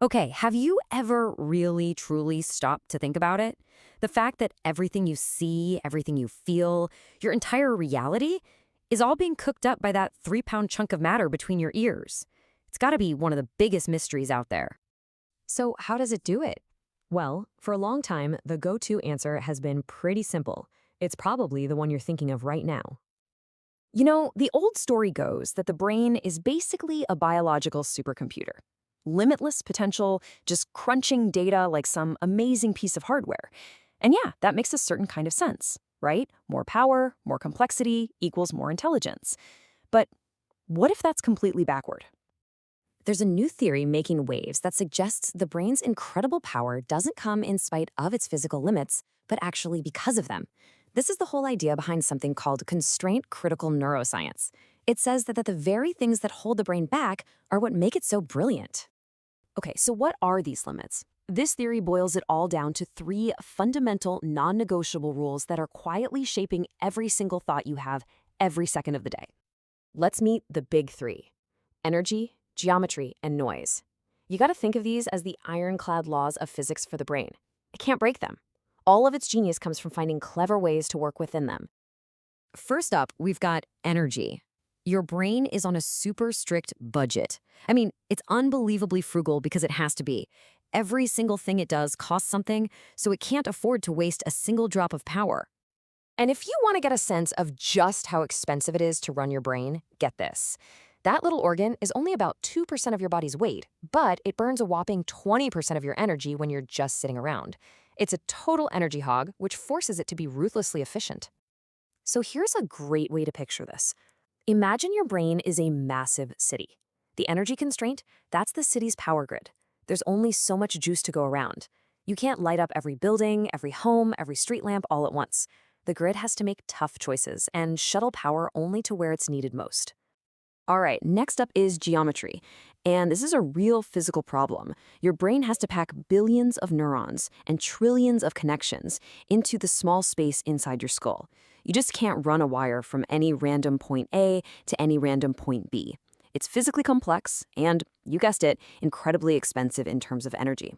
Okay, have you ever really, truly stopped to think about it? The fact that everything you see, everything you feel, your entire reality is all being cooked up by that 3-pound chunk of matter between your ears. It's got to be one of the biggest mysteries out there. So, how does it do it? Well, for a long time, the go-to answer has been pretty simple. It's probably the one you're thinking of right now. You know, the old story goes that the brain is basically a biological supercomputer. Limitless potential, just crunching data like some amazing piece of hardware. And yeah, that makes a certain kind of sense, right? More power, more complexity equals more intelligence. But what if that's completely backward? There's a new theory making waves that suggests the brain's incredible power doesn't come in spite of its physical limits, but actually because of them. This is the whole idea behind something called Constraint-Critical Neuroscience. It says that the very things that hold the brain back are what make it so brilliant. Okay, so what are these limits? This theory boils it all down to three fundamental, non-negotiable rules that are quietly shaping every single thought you have every second of the day. Let's meet the big three: energy, geometry, and noise. You gotta think of these as the ironclad laws of physics for the brain. It can't break them. All of its genius comes from finding clever ways to work within them. First up, we've got energy. Your brain is on a super strict budget. I mean, it's unbelievably frugal because it has to be. Every single thing it does costs something, so it can't afford to waste a single drop of power. And if you want to get a sense of just how expensive it is to run your brain, get this. That little organ is only about 2% of your body's weight, but it burns a whopping 20% of your energy when you're just sitting around. It's a total energy hog, which forces it to be ruthlessly efficient. So here's a great way to picture this. Imagine your brain is a massive city. The energy constraint, that's the city's power grid. There's only so much juice to go around. You can't light up every building, every home, every street lamp all at once. The grid has to make tough choices and shuttle power only to where it's needed most. All right, next up is geometry. And this is a real physical problem. Your brain has to pack billions of neurons and trillions of connections into the small space inside your skull. You just can't run a wire from any random point A to any random point B. It's physically complex and, you guessed it, incredibly expensive in terms of energy.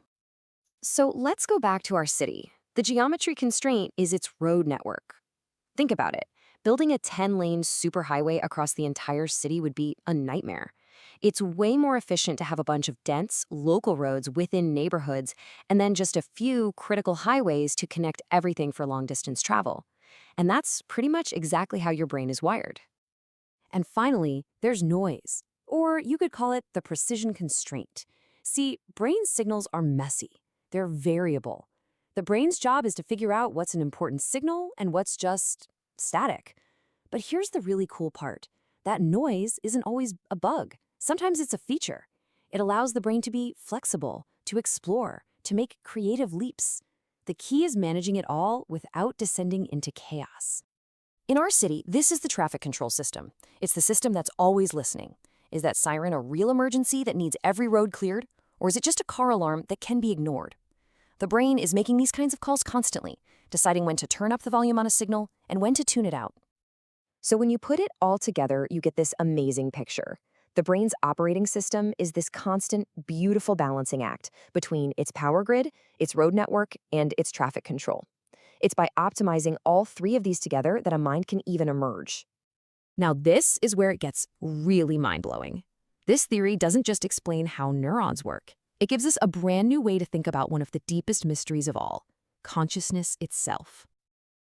So let's go back to our city. The geometry constraint is its road network. Think about it. Building a 10-lane superhighway across the entire city would be a nightmare. It's way more efficient to have a bunch of dense, local roads within neighborhoods and then just a few critical highways to connect everything for long-distance travel. And that's pretty much exactly how your brain is wired. And finally, there's noise, or you could call it the precision constraint. See, brain signals are messy. They're variable. The brain's job is to figure out what's an important signal and what's just static. But here's the really cool part. That noise isn't always a bug. Sometimes it's a feature. It allows the brain to be flexible, to explore, to make creative leaps. The key is managing it all without descending into chaos. In our city, this is the traffic control system. It's the system that's always listening. Is that siren a real emergency that needs every road cleared? Or is it just a car alarm that can be ignored? The brain is making these kinds of calls constantly, deciding when to turn up the volume on a signal and when to tune it out. So when you put it all together, you get this amazing picture. The brain's operating system is this constant, beautiful balancing act between its power grid, its road network, and its traffic control. It's by optimizing all three of these together that a mind can even emerge. Now, this is where it gets really mind-blowing. This theory doesn't just explain how neurons work. It gives us a brand new way to think about one of the deepest mysteries of all: consciousness itself.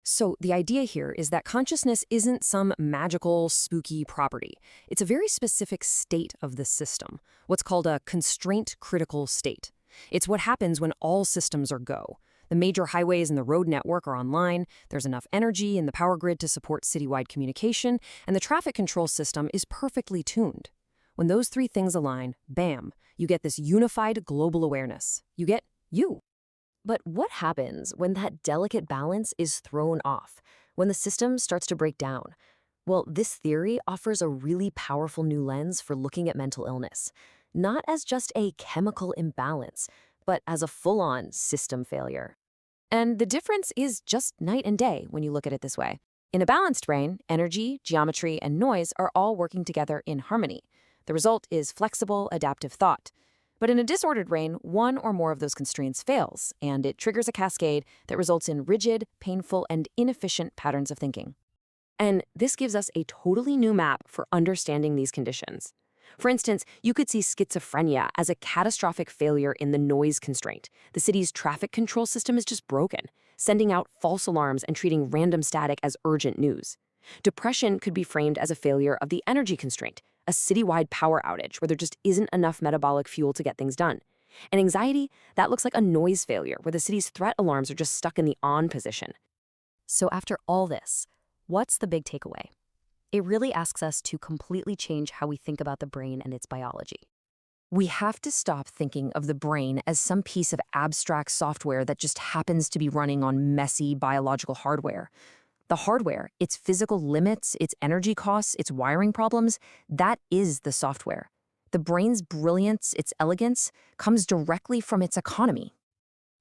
So the idea here is that consciousness isn't some magical, spooky property. It's a very specific state of the system, what's called a constraint-critical state. It's what happens when all systems are go. The major highways and the road network are online, there's enough energy in the power grid to support citywide communication, and the traffic control system is perfectly tuned. When those three things align, bam, you get this unified global awareness. You get you. But what happens when that delicate balance is thrown off, when the system starts to break down? Well, this theory offers a really powerful new lens for looking at mental illness, not as just a chemical imbalance, but as a full-on system failure. And the difference is just night and day when you look at it this way. In a balanced brain, energy, geometry, and noise are all working together in harmony. The result is flexible, adaptive thought. But in a disordered brain, one or more of those constraints fails, and it triggers a cascade that results in rigid, painful, and inefficient patterns of thinking. And this gives us a totally new map for understanding these conditions. For instance, you could see schizophrenia as a catastrophic failure in the noise constraint. The city's traffic control system is just broken, sending out false alarms and treating random static as urgent news. Depression could be framed as a failure of the energy constraint, a citywide power outage where there just isn't enough metabolic fuel to get things done. And anxiety, that looks like a noise failure where the city's threat alarms are just stuck in the on position. So after all this, what's the big takeaway? It really asks us to completely change how we think about the brain and its biology. We have to stop thinking of the brain as some piece of abstract software that just happens to be running on messy biological hardware. The hardware, its physical limits, its energy costs, its wiring problems, that is the software. The brain's brilliance, its elegance, comes directly from its economy.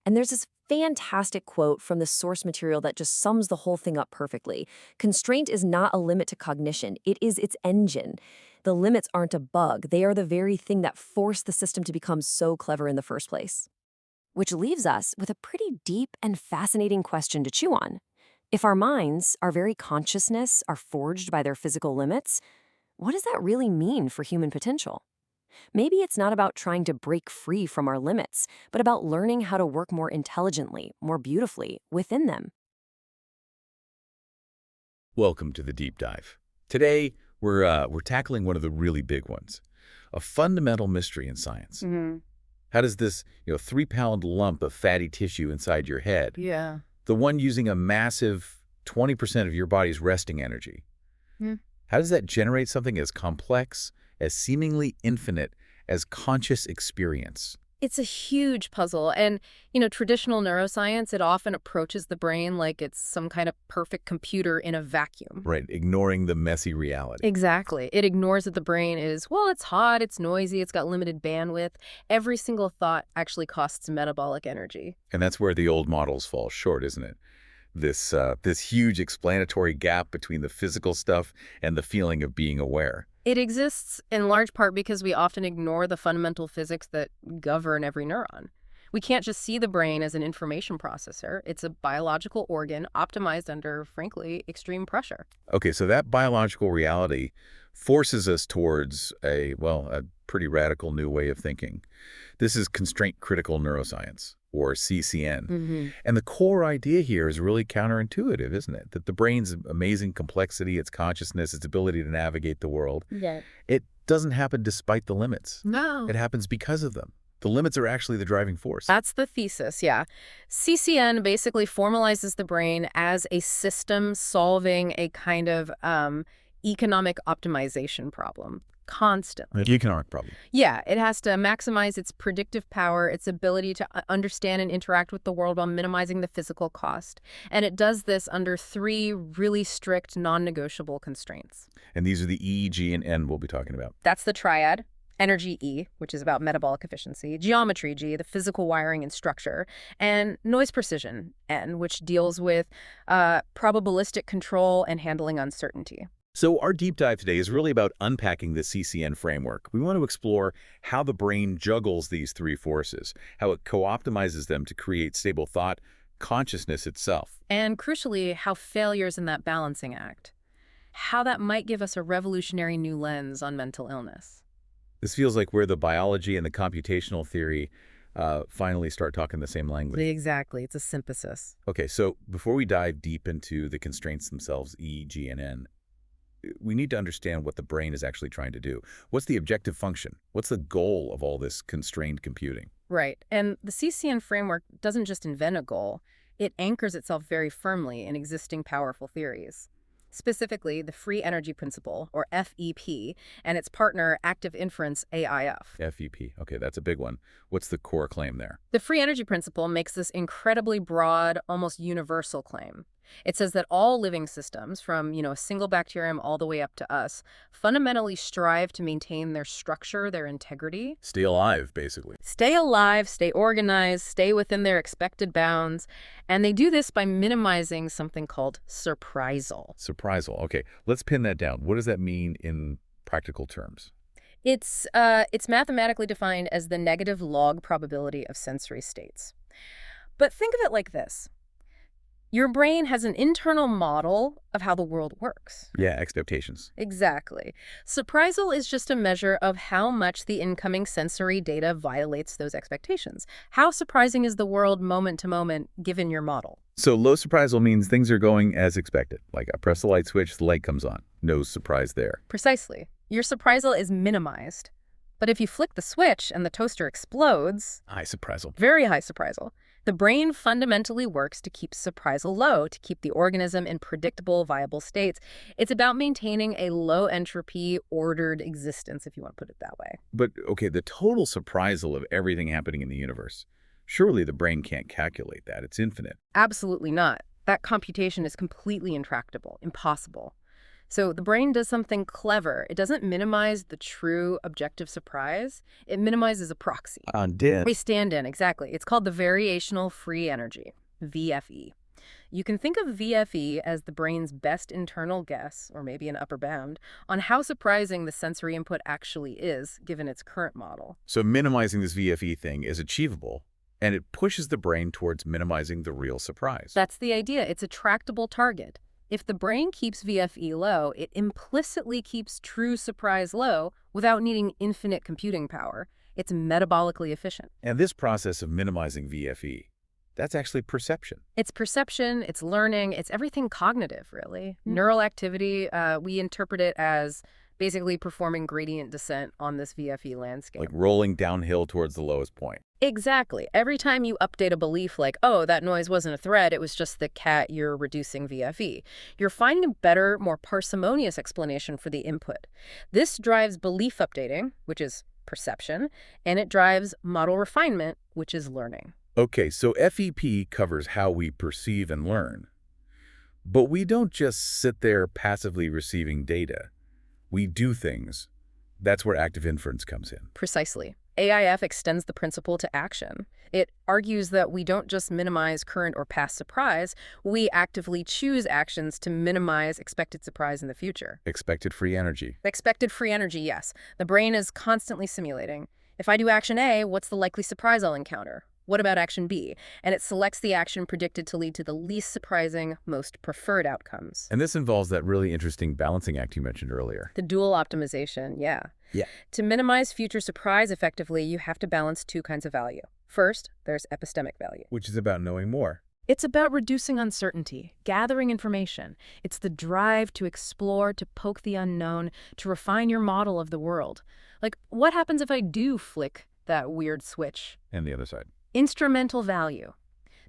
And there's this fantastic quote from the source material that just sums the whole thing up perfectly. Constraint is not a limit to cognition, it is its engine. The limits aren't a bug, they are the very thing that force the system to become so clever in the first place. Which leaves us with a pretty deep and fascinating question to chew on. If our minds, our very consciousness, are forged by their physical limits, what does that really mean for human potential? Maybe it's not about trying to break free from our limits, but about learning how to work more intelligently, more beautifully, within them. Welcome to the Deep Dive. Today, we're tackling one of the really big ones, a fundamental mystery in science. How does this 3-pound lump of fatty tissue inside your head, the one using a massive 20% of your body's resting energy, how does that generate something as complex, as seemingly infinite as conscious experience? It's a huge puzzle. And, traditional neuroscience, it often approaches the brain like it's some kind of perfect computer in a vacuum. Right, ignoring the messy reality. Exactly. It ignores that the brain is, well, it's hot, it's noisy, it's got limited bandwidth. Every single thought actually costs metabolic energy. And that's where the old models fall short, isn't it? This huge explanatory gap between the physical stuff and the feeling of being aware. It exists in large part because we often ignore the fundamental physics that govern every neuron. We can't just see the brain as an information processor. It's a biological organ optimized under, frankly, extreme pressure. Okay, so that biological reality forces us towards a pretty radical new way of thinking. This is Constraint-Critical Neuroscience, or CCN. And the core idea here is really counterintuitive, isn't it? That the brain's amazing complexity, its consciousness, its ability to navigate the world, it doesn't happen despite the limits. No. It happens because of them. The limits are actually the driving force. That's the thesis, yeah. CCN basically formalizes the brain as a system solving a kind of economic optimization problem. Constantly. An economic problem. Yeah, it has to maximize its predictive power, its ability to understand and interact with the world while minimizing the physical cost. And it does this under 3 really strict, non-negotiable constraints. And these are the E, G, and N we'll be talking about. That's the triad. Energy E, which is about metabolic efficiency, geometry G, the physical wiring and structure, and noise precision N, which deals with probabilistic control and handling uncertainty. So our deep dive today is really about unpacking the CCN framework. We want to explore how the brain juggles these 3 forces, how it co-optimizes them to create stable thought, consciousness itself. And crucially, how failures in that balancing act, how that might give us a revolutionary new lens on mental illness. This feels like where the biology and the computational theory finally start talking the same language. Exactly. It's a synthesis. Okay, so before we dive deep into the constraints themselves, E, G, and N, we need to understand what the brain is actually trying to do. What's the objective function? What's the goal of all this constrained computing? Right. And the CCN framework doesn't just invent a goal. It anchors itself very firmly in existing powerful theories. Specifically, the free energy principle, or FEP, and its partner, active inference, AIF. FEP. Okay, that's a big one. What's the core claim there? The free energy principle makes this incredibly broad, almost universal claim. It says that all living systems, from a single bacterium all the way up to us, fundamentally strive to maintain their structure, their integrity. Stay alive, basically. Stay alive, stay organized, stay within their expected bounds. And they do this by minimizing something called surprisal. Surprisal. Okay, let's pin that down. What does that mean in practical terms? It's mathematically defined as the negative log probability of sensory states. But think of it like this. Your brain has an internal model of how the world works. Yeah, expectations. Exactly. Surprisal is just a measure of how much the incoming sensory data violates those expectations. How surprising is the world moment to moment given your model? So low surprisal means things are going as expected. Like I press the light switch, the light comes on. No surprise there. Precisely. Your surprisal is minimized. But if you flick the switch and the toaster explodes, High surprisal. very high surprisal. The brain fundamentally works to keep surprisal low, to keep the organism in predictable, viable states. It's about maintaining a low entropy, ordered existence, if you want to put it that way. But, okay, the total surprisal of everything happening in the universe. Surely the brain can't calculate that. It's infinite. Absolutely not. That computation is completely intractable, impossible. So the brain does something clever. It doesn't minimize the true objective surprise. It minimizes a proxy. Undid. A stand-in, exactly. It's called the variational free energy, VFE. You can think of VFE as the brain's best internal guess, or maybe an upper bound, on how surprising the sensory input actually is, given its current model. So minimizing this VFE thing is achievable, and it pushes the brain towards minimizing the real surprise. That's the idea. It's a tractable target. If the brain keeps VFE low, it implicitly keeps true surprise low without needing infinite computing power. It's metabolically efficient. And this process of minimizing VFE, that's actually perception. It's perception, it's learning, it's everything cognitive, really. Neural activity, we interpret it as basically performing gradient descent on this VFE landscape. Like rolling downhill towards the lowest point. Exactly. Every time you update a belief like, oh, that noise wasn't a threat, it was just the cat, you're reducing VFE. You're finding a better, more parsimonious explanation for the input. This drives belief updating, which is perception, and it drives model refinement, which is learning. Okay, so FEP covers how we perceive and learn. But we don't just sit there passively receiving data. We do things. That's where active inference comes in. Precisely. AIF extends the principle to action. It argues that we don't just minimize current or past surprise, we actively choose actions to minimize expected surprise in the future. Expected free energy. Expected free energy, yes. The brain is constantly simulating. If I do action A, what's the likely surprise I'll encounter? What about action B? And it selects the action predicted to lead to the least surprising, most preferred outcomes. And this involves that really interesting balancing act you mentioned earlier. The dual optimization, yeah. To minimize future surprise effectively, you have to balance two kinds of value. First, there's epistemic value. Which is about knowing more. It's about reducing uncertainty, gathering information. It's the drive to explore, to poke the unknown, to refine your model of the world. Like, what happens if I do flick that weird switch? And the other side. Instrumental value.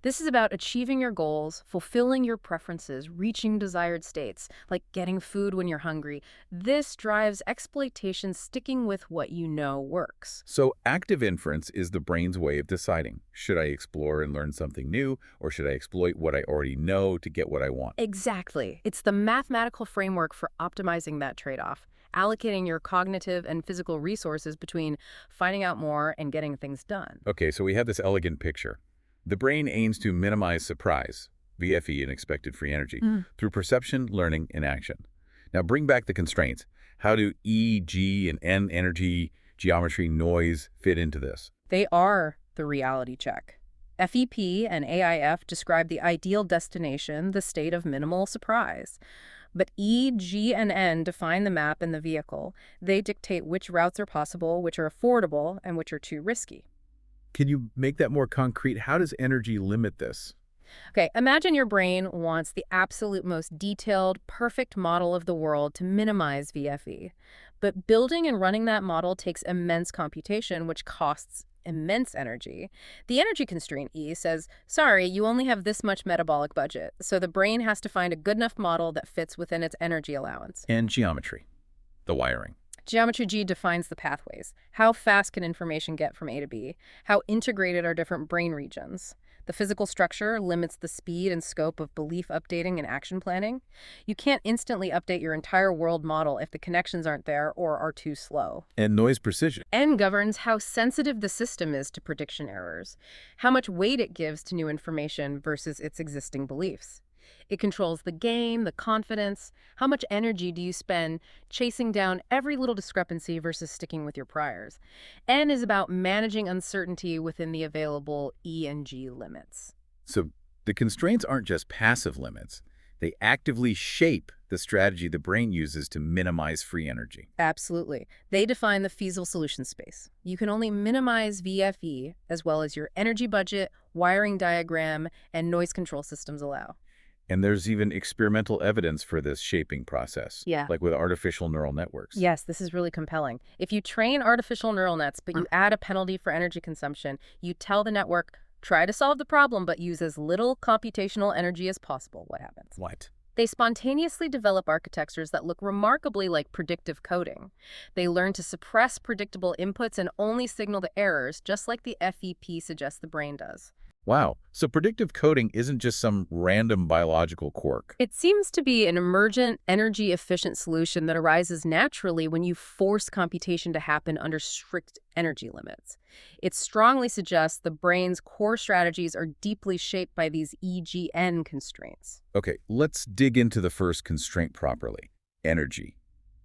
This is about achieving your goals, fulfilling your preferences, reaching desired states, like getting food when you're hungry. This drives exploitation, sticking with what you know works. So active inference is the brain's way of deciding, should I explore and learn something new, or should I exploit what I already know to get what I want? Exactly. It's the mathematical framework for optimizing that trade-off, allocating your cognitive and physical resources between finding out more and getting things done. Okay, so we have this elegant picture. The brain aims to minimize surprise, VFE and expected free energy, through perception, learning, and action. Now bring back the constraints. How do E, G, and N energy, geometry, noise fit into this? They are the reality check. FEP and AIF describe the ideal destination, the state of minimal surprise. But E, G, and N define the map and the vehicle. They dictate which routes are possible, which are affordable, and which are too risky. Can you make that more concrete? How does energy limit this? Okay, imagine your brain wants the absolute most detailed, perfect model of the world to minimize VFE. But building and running that model takes immense computation, which costs immense energy. The energy constraint E says, sorry, you only have this much metabolic budget, so the brain has to find a good enough model that fits within its energy allowance. And geometry, the wiring. Geometry G defines the pathways. How fast can information get from A to B? How integrated are different brain regions? The physical structure limits the speed and scope of belief updating and action planning. You can't instantly update your entire world model if the connections aren't there or are too slow. And noise precision. N governs how sensitive the system is to prediction errors, how much weight it gives to new information versus its existing beliefs. It controls the game, the confidence. How much energy do you spend chasing down every little discrepancy versus sticking with your priors? N is about managing uncertainty within the available E and G limits. So the constraints aren't just passive limits. They actively shape the strategy the brain uses to minimize free energy. Absolutely. They define the feasible solution space. You can only minimize VFE as well as your energy budget, wiring diagram, and noise control systems allow. And there's even experimental evidence for this shaping process, like with artificial neural networks. Yes, this is really compelling. If you train artificial neural nets, but you add a penalty for energy consumption, you tell the network, try to solve the problem, but use as little computational energy as possible. What happens? What? They spontaneously develop architectures that look remarkably like predictive coding. They learn to suppress predictable inputs and only signal the errors, just like the FEP suggests the brain does. Wow. So predictive coding isn't just some random biological quirk. It seems to be an emergent, energy-efficient solution that arises naturally when you force computation to happen under strict energy limits. It strongly suggests the brain's core strategies are deeply shaped by these EGN constraints. Okay, let's dig into the first constraint properly. Energy,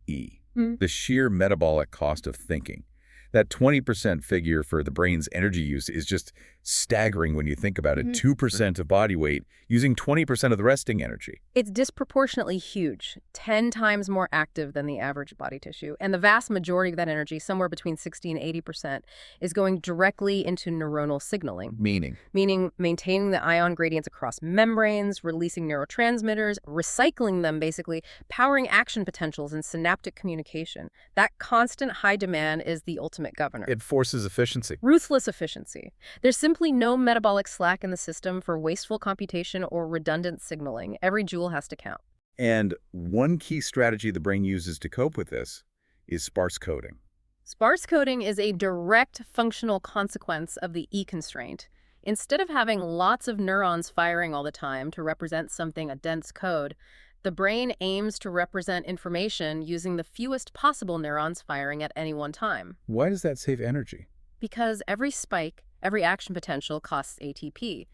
E. The sheer metabolic cost of thinking. That 20% figure for the brain's energy use is just staggering when you think about it. 2% of body weight using 20% of the resting energy. It's disproportionately huge, 10 times more active than the average body tissue. And the vast majority of that energy, somewhere between 60 and 80%, is going directly into neuronal signaling. Meaning Maintaining the ion gradients across membranes, releasing neurotransmitters, recycling them basically, powering action potentials and synaptic communication. That constant high demand is the ultimate governor. it forces efficiency. Ruthless efficiency. There's simply no metabolic slack in the system for wasteful computation or redundant signaling. Every joule has to count. And one key strategy the brain uses to cope with this is sparse coding. Sparse coding is a direct functional consequence of the E constraint. Instead of having lots of neurons firing all the time to represent something, a dense code, the brain aims to represent information using the fewest possible neurons firing at any one time. Why does that save energy? Because every spike, every action potential costs ATP.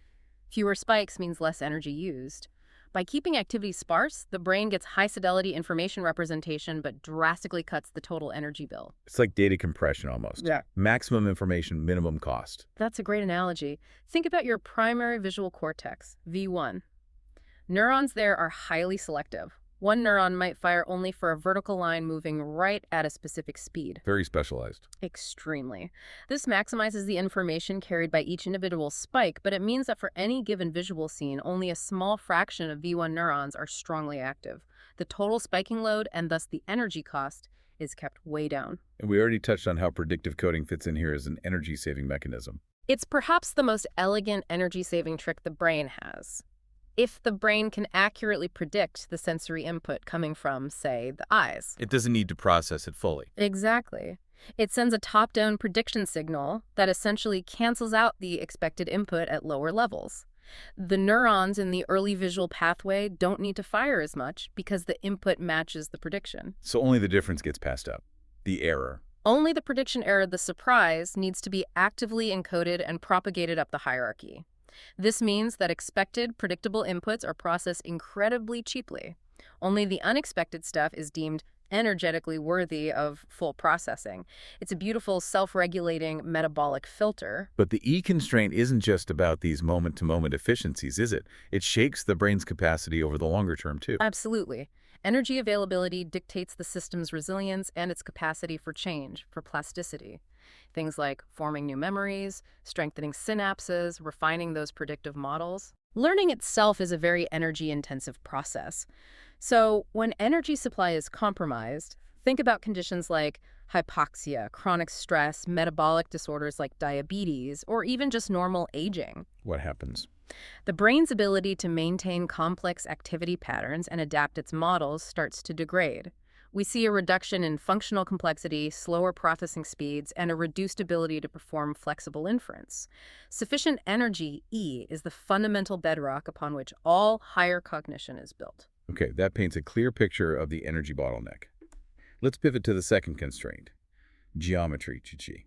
Fewer spikes means less energy used. By keeping activity sparse, the brain gets high-fidelity information representation but drastically cuts the total energy bill. It's like data compression almost. Yeah. Maximum information, minimum cost. That's a great analogy. Think about your primary visual cortex, V1. Neurons there are highly selective. One neuron might fire only for a vertical line moving right at a specific speed. Very specialized. Extremely. This maximizes the information carried by each individual spike, but it means that for any given visual scene, only a small fraction of V1 neurons are strongly active. The total spiking load, and thus the energy cost, is kept way down. And we already touched on how predictive coding fits in here as an energy-saving mechanism. It's perhaps the most elegant energy-saving trick the brain has. If the brain can accurately predict the sensory input coming from, say, the eyes. It doesn't need to process it fully. Exactly. It sends a top-down prediction signal that essentially cancels out the expected input at lower levels. The neurons in the early visual pathway don't need to fire as much because the input matches the prediction. So only the difference gets passed up. The error. Only the prediction error, the surprise, needs to be actively encoded and propagated up the hierarchy. This means that expected, predictable inputs are processed incredibly cheaply. Only the unexpected stuff is deemed energetically worthy of full processing. It's a beautiful, self-regulating metabolic filter. But the E constraint isn't just about these moment-to-moment efficiencies, is it? It shakes the brain's capacity over the longer term, too. Absolutely. Energy availability dictates the system's resilience and its capacity for change, for plasticity. Things like forming new memories, strengthening synapses, refining those predictive models. Learning itself is a very energy-intensive process. So when energy supply is compromised, think about conditions like hypoxia, chronic stress, metabolic disorders like diabetes, or even just normal aging. What happens? The brain's ability to maintain complex activity patterns and adapt its models starts to degrade. We see a reduction in functional complexity, slower processing speeds, and a reduced ability to perform flexible inference. Sufficient energy, E, is the fundamental bedrock upon which all higher cognition is built. Okay, that paints a clear picture of the energy bottleneck. Let's pivot to the second constraint, geometry, Chi-Chi.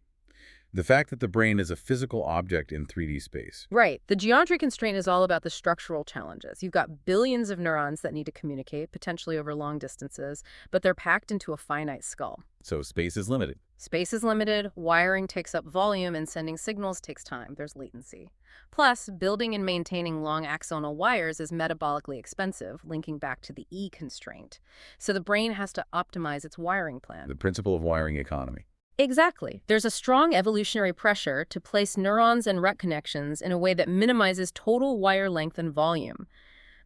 The fact that the brain is a physical object in 3D space. Right. The geometry constraint is all about the structural challenges. You've got billions of neurons that need to communicate, potentially over long distances, but they're packed into a finite skull. So space is limited. Space is limited, wiring takes up volume, and sending signals takes time. There's latency. Plus, building and maintaining long axonal wires is metabolically expensive, linking back to the E constraint. So the brain has to optimize its wiring plan. The principle of wiring economy. Exactly. There's a strong evolutionary pressure to place neurons and rut connections in a way that minimizes total wire length and volume.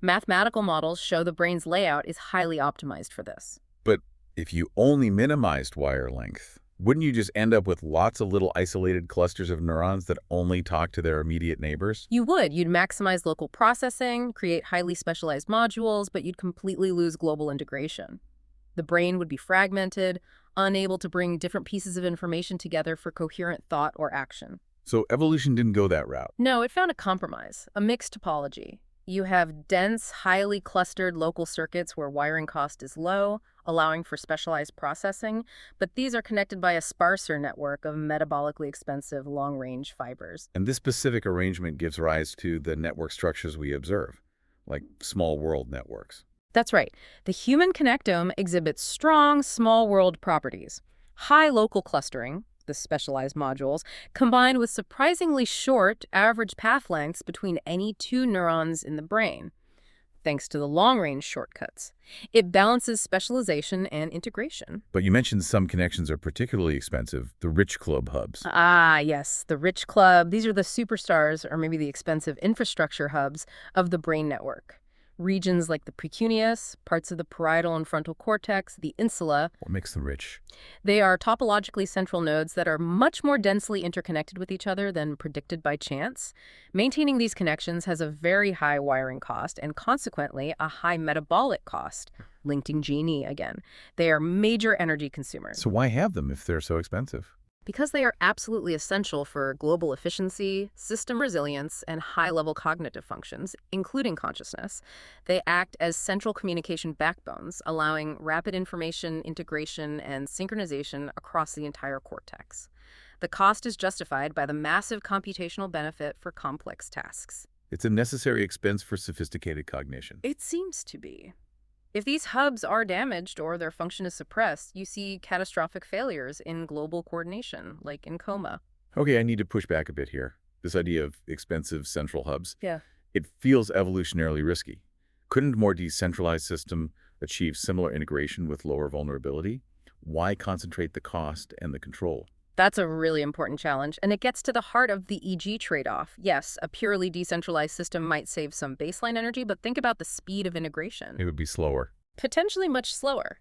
Mathematical models show the brain's layout is highly optimized for this. But if you only minimized wire length, wouldn't you just end up with lots of little isolated clusters of neurons that only talk to their immediate neighbors? You would. You'd maximize local processing, create highly specialized modules, but you'd completely lose global integration. The brain would be fragmented, unable to bring different pieces of information together for coherent thought or action. So evolution didn't go that route. No, it found a compromise, a mixed topology. You have dense, highly clustered local circuits where wiring cost is low, allowing for specialized processing, but these are connected by a sparser network of metabolically expensive long-range fibers. And this specific arrangement gives rise to the network structures we observe, like small world networks. That's right. The human connectome exhibits strong small world properties. High local clustering, the specialized modules, combined with surprisingly short average path lengths between any two neurons in the brain, thanks to the long-range shortcuts. It balances specialization and integration. But you mentioned some connections are particularly expensive, the rich club hubs. Ah, yes, the rich club. These are the superstars, or maybe the expensive infrastructure hubs of the brain network. Regions like the precuneus, parts of the parietal and frontal cortex, the insula. What makes them rich? They are topologically central nodes that are much more densely interconnected with each other than predicted by chance. Maintaining these connections has a very high wiring cost and consequently a high metabolic cost. Linked in Genie again. They are major energy consumers. So why have them if they're so expensive? Because they are absolutely essential for global efficiency, system resilience, and high-level cognitive functions, including consciousness. They act as central communication backbones, allowing rapid information integration and synchronization across the entire cortex. The cost is justified by the massive computational benefit for complex tasks. It's a necessary expense for sophisticated cognition. It seems to be. If these hubs are damaged or their function is suppressed, you see catastrophic failures in global coordination, like in coma. Okay, I need to push back a bit here. This idea of expensive central hubs. Yeah. It feels evolutionarily risky. Couldn't a more decentralized system achieve similar integration with lower vulnerability? Why concentrate the cost and the control? That's a really important challenge, and it gets to the heart of the EG trade-off. Yes, a purely decentralized system might save some baseline energy, but think about the speed of integration. It would be slower. Potentially much slower.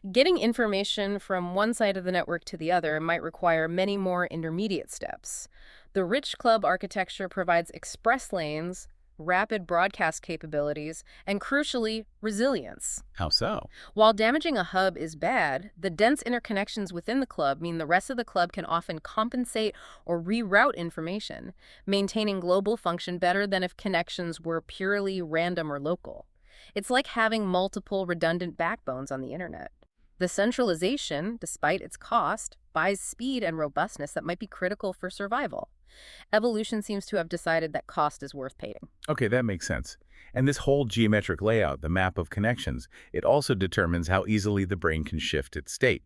Getting information from one side of the network to the other might require many more intermediate steps. The rich club architecture provides express lanes, rapid broadcast capabilities, and crucially, resilience. How so? While damaging a hub is bad, the dense interconnections within the club mean the rest of the club can often compensate or reroute information, maintaining global function better than if connections were purely random or local. It's like having multiple redundant backbones on the internet. The centralization, despite its cost, buys speed and robustness that might be critical for survival. Evolution seems to have decided that cost is worth paying. Okay, that makes sense. And this whole geometric layout, the map of connections, it also determines how easily the brain can shift its state.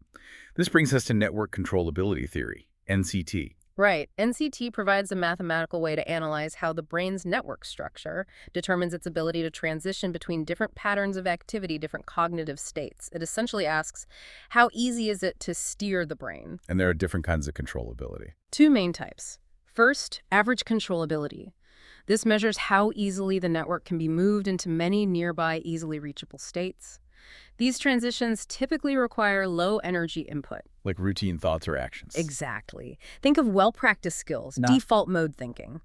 This brings us to network controllability theory, NCT. Right. NCT provides a mathematical way to analyze how the brain's network structure determines its ability to transition between different patterns of activity, different cognitive states. It essentially asks, how easy is it to steer the brain? And there are different kinds of controllability. Two main types. First, average controllability. This measures how easily the network can be moved into many nearby easily reachable states. These transitions typically require low energy input. Like routine thoughts or actions. Exactly. Think of well-practiced skills, default mode thinking.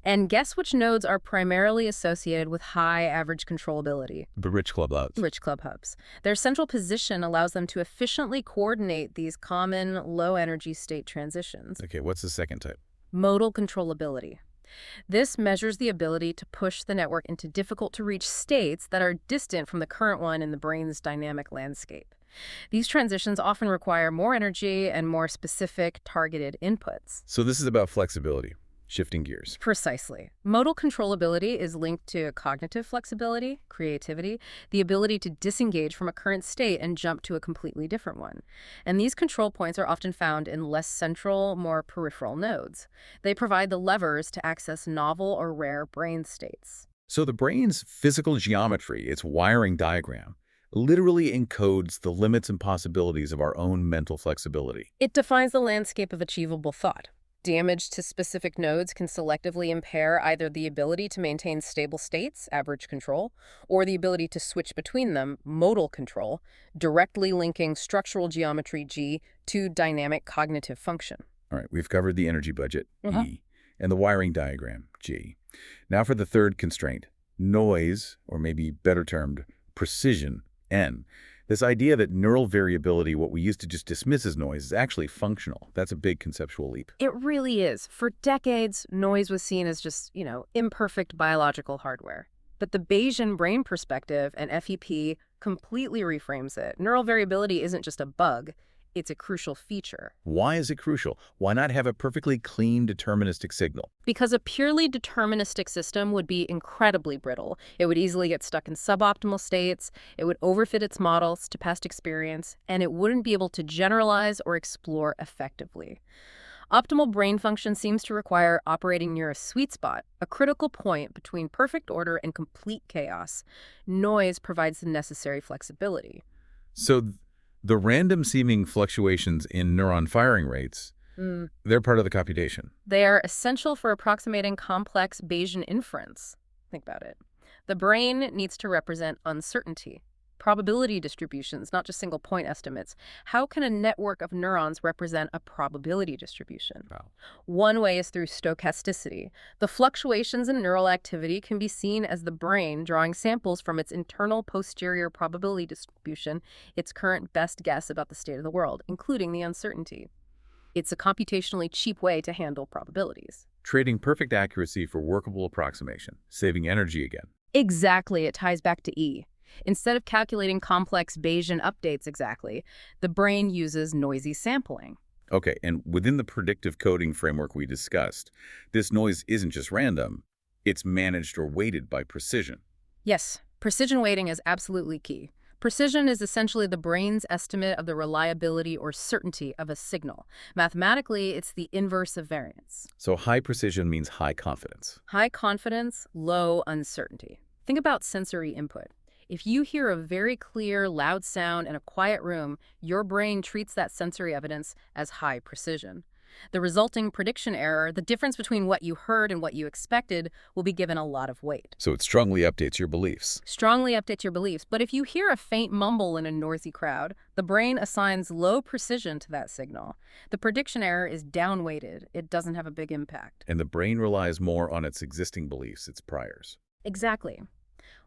And guess which nodes are primarily associated with high average controllability? The rich club hubs. Rich club hubs. Their central position allows them to efficiently coordinate these common low-energy state transitions. Okay, what's the second type? Modal controllability. This measures the ability to push the network into difficult-to-reach states that are distant from the current one in the brain's dynamic landscape. These transitions often require more energy and more specific, targeted inputs. So this is about flexibility, shifting gears. Precisely. Modal controllability is linked to cognitive flexibility, creativity, the ability to disengage from a current state and jump to a completely different one. And these control points are often found in less central, more peripheral nodes. They provide the levers to access novel or rare brain states. So the brain's physical geometry, its wiring diagram, literally encodes the limits and possibilities of our own mental flexibility. It defines the landscape of achievable thought. Damage to specific nodes can selectively impair either the ability to maintain stable states, average control, or the ability to switch between them, modal control, directly linking structural geometry, G, to dynamic cognitive function. All right, we've covered the energy budget, E, and the wiring diagram, G. Now for the third constraint, noise, or maybe better termed, precision, N. This idea that neural variability, what we used to just dismiss as noise, is actually functional. That's a big conceptual leap. It really is. For decades, noise was seen as just, imperfect biological hardware. But the Bayesian brain perspective and FEP completely reframes it. Neural variability isn't just a bug, it's a crucial feature. Why is it crucial? Why not have a perfectly clean deterministic signal? Because a purely deterministic system would be incredibly brittle. It would easily get stuck in suboptimal states, it would overfit its models to past experience, and it wouldn't be able to generalize or explore effectively. Optimal brain function seems to require operating near a sweet spot, a critical point between perfect order and complete chaos. Noise provides the necessary flexibility. So the random-seeming fluctuations in neuron firing rates, they're part of the computation. They are essential for approximating complex Bayesian inference. Think about it. The brain needs to represent uncertainty, probability distributions, not just single point estimates. How can a network of neurons represent a probability distribution? Wow. One way is through stochasticity. The fluctuations in neural activity can be seen as the brain drawing samples from its internal posterior probability distribution, its current best guess about the state of the world, including the uncertainty. It's a computationally cheap way to handle probabilities. Trading perfect accuracy for workable approximation, saving energy again. Exactly, it ties back to E. Instead of calculating complex Bayesian updates exactly, the brain uses noisy sampling. Okay, and within the predictive coding framework we discussed, this noise isn't just random, it's managed or weighted by precision. Yes, precision weighting is absolutely key. Precision is essentially the brain's estimate of the reliability or certainty of a signal. Mathematically, it's the inverse of variance. So high precision means high confidence. High confidence, low uncertainty. Think about sensory input. If you hear a very clear, loud sound in a quiet room, your brain treats that sensory evidence as high precision. The resulting prediction error, the difference between what you heard and what you expected, will be given a lot of weight. So it strongly updates your beliefs. Strongly updates your beliefs. But if you hear a faint mumble in a noisy crowd, the brain assigns low precision to that signal. The prediction error is downweighted. It doesn't have a big impact. And the brain relies more on its existing beliefs, its priors. Exactly.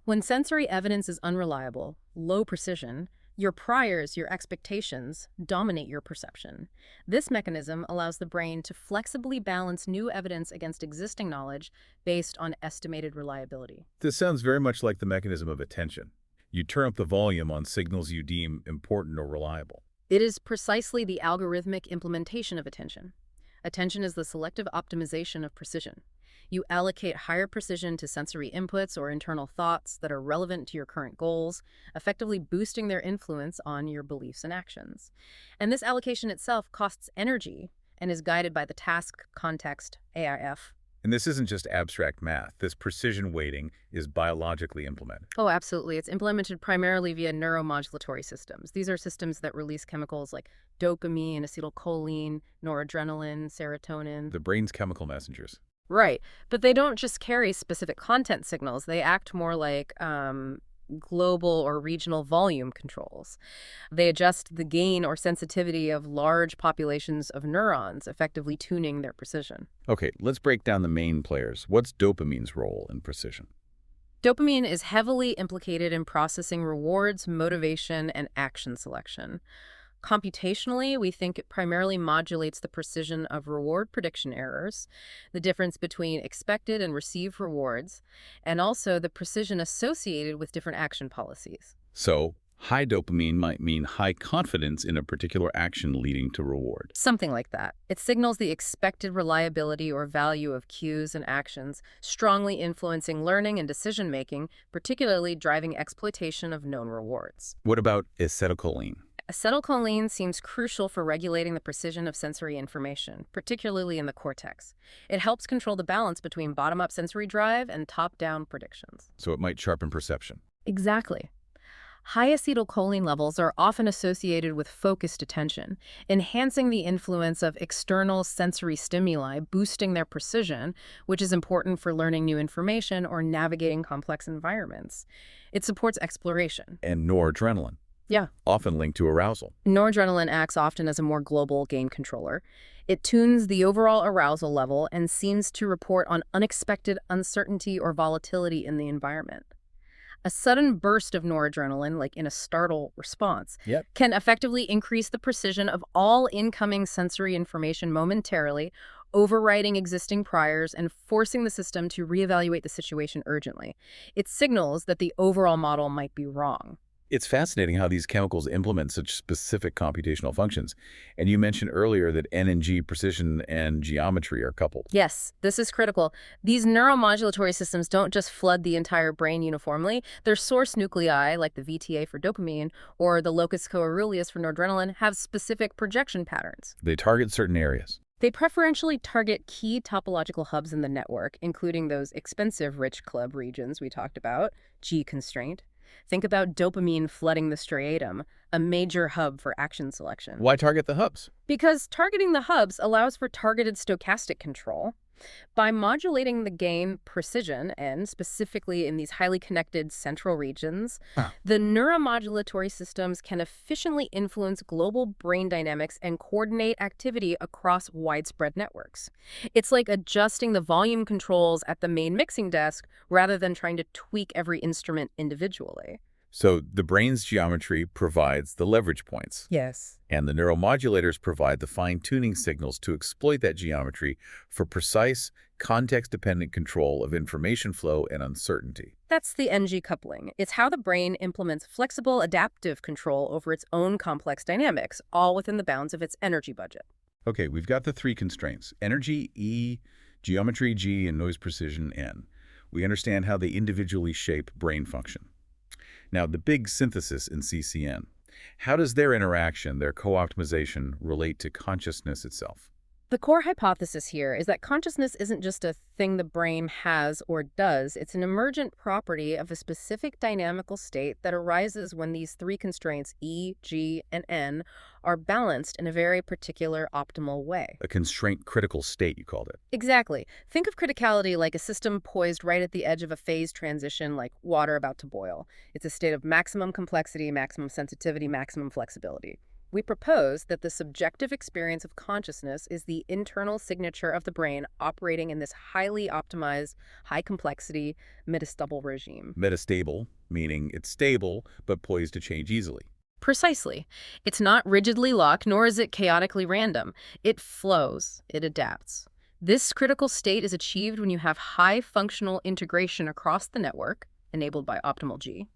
When sensory evidence is unreliable, low precision, your priors, your expectations, dominate your perception. This mechanism allows the brain to flexibly balance new evidence against existing knowledge based on estimated reliability. This sounds very much like the mechanism of attention. You turn up the volume on signals you deem important or reliable. It is precisely the algorithmic implementation of attention. Attention is the selective optimization of precision. You allocate higher precision to sensory inputs or internal thoughts that are relevant to your current goals, effectively boosting their influence on your beliefs and actions. And this allocation itself costs energy and is guided by the task context, AIF. And this isn't just abstract math. This precision weighting is biologically implemented. Oh, absolutely. It's implemented primarily via neuromodulatory systems. These are systems that release chemicals like dopamine, acetylcholine, noradrenaline, serotonin. The brain's chemical messengers. Right. But they don't just carry specific content signals. They act more like global or regional volume controls. They adjust the gain or sensitivity of large populations of neurons, effectively tuning their precision. Okay, let's break down the main players. What's dopamine's role in precision? Dopamine is heavily implicated in processing rewards, motivation, and action selection. Computationally, we think it primarily modulates the precision of reward prediction errors, the difference between expected and received rewards, and also the precision associated with different action policies. So, High dopamine might mean high confidence in a particular action leading to reward. Something like that. It signals the expected reliability or value of cues and actions, strongly influencing learning and decision-making, particularly driving exploitation of known rewards. What about acetylcholine? Acetylcholine seems crucial for regulating the precision of sensory information, particularly in the cortex. It helps control the balance between bottom-up sensory drive and top-down predictions. So it might sharpen perception. Exactly. High acetylcholine levels are often associated with focused attention, enhancing the influence of external sensory stimuli, boosting their precision, which is important for learning new information or navigating complex environments. It supports exploration. And noradrenaline. Yeah. Often linked to arousal. Noradrenaline acts often as a more global game controller. It tunes the overall arousal level and seems to report on unexpected uncertainty or volatility in the environment. A sudden burst of noradrenaline, like in a startle response, can effectively increase the precision of all incoming sensory information momentarily, overriding existing priors and forcing the system to reevaluate the situation urgently. It signals that the overall model might be wrong. It's fascinating how these chemicals implement such specific computational functions. And you mentioned earlier that N and G precision and geometry are coupled. Yes, this is critical. These neuromodulatory systems don't just flood the entire brain uniformly. Their source nuclei, like the VTA for dopamine or the locus coeruleus for noradrenaline, have specific projection patterns. They target certain areas. They preferentially target key topological hubs in the network, including those expensive rich club regions we talked about, G constraint. Think about dopamine flooding the striatum, a major hub for action selection. Why target the hubs? Because targeting the hubs allows for targeted stochastic control. By modulating the gain precision, and specifically in these highly connected central regions, the neuromodulatory systems can efficiently influence global brain dynamics and coordinate activity across widespread networks. It's like adjusting the volume controls at the main mixing desk rather than trying to tweak every instrument individually. So the brain's geometry provides the leverage points. Yes. And the neuromodulators provide the fine-tuning signals to exploit that geometry for precise, context-dependent control of information flow and uncertainty. That's the NG coupling. It's how the brain implements flexible, adaptive control over its own complex dynamics, all within the bounds of its energy budget. Okay, we've got the three constraints: energy, E, geometry, G, and noise precision, N. We understand how they individually shape brain function. Now, the big synthesis in CCN. How does their interaction, their co-optimization, relate to consciousness itself? The core hypothesis here is that consciousness isn't just a thing the brain has or does. It's an emergent property of a specific dynamical state that arises when these three constraints, E, G, and N, are balanced in a very particular optimal way. A constraint-critical state, you called it. Exactly. Think of criticality like a system poised right at the edge of a phase transition, like water about to boil. It's a state of maximum complexity, maximum sensitivity, maximum flexibility. We propose that the subjective experience of consciousness is the internal signature of the brain operating in this highly optimized, high-complexity, metastable regime. Metastable, meaning it's stable, but poised to change easily. Precisely. It's not rigidly locked, nor is it chaotically random. It flows. It adapts. This critical state is achieved when you have high functional integration across the network, enabled by optimal G,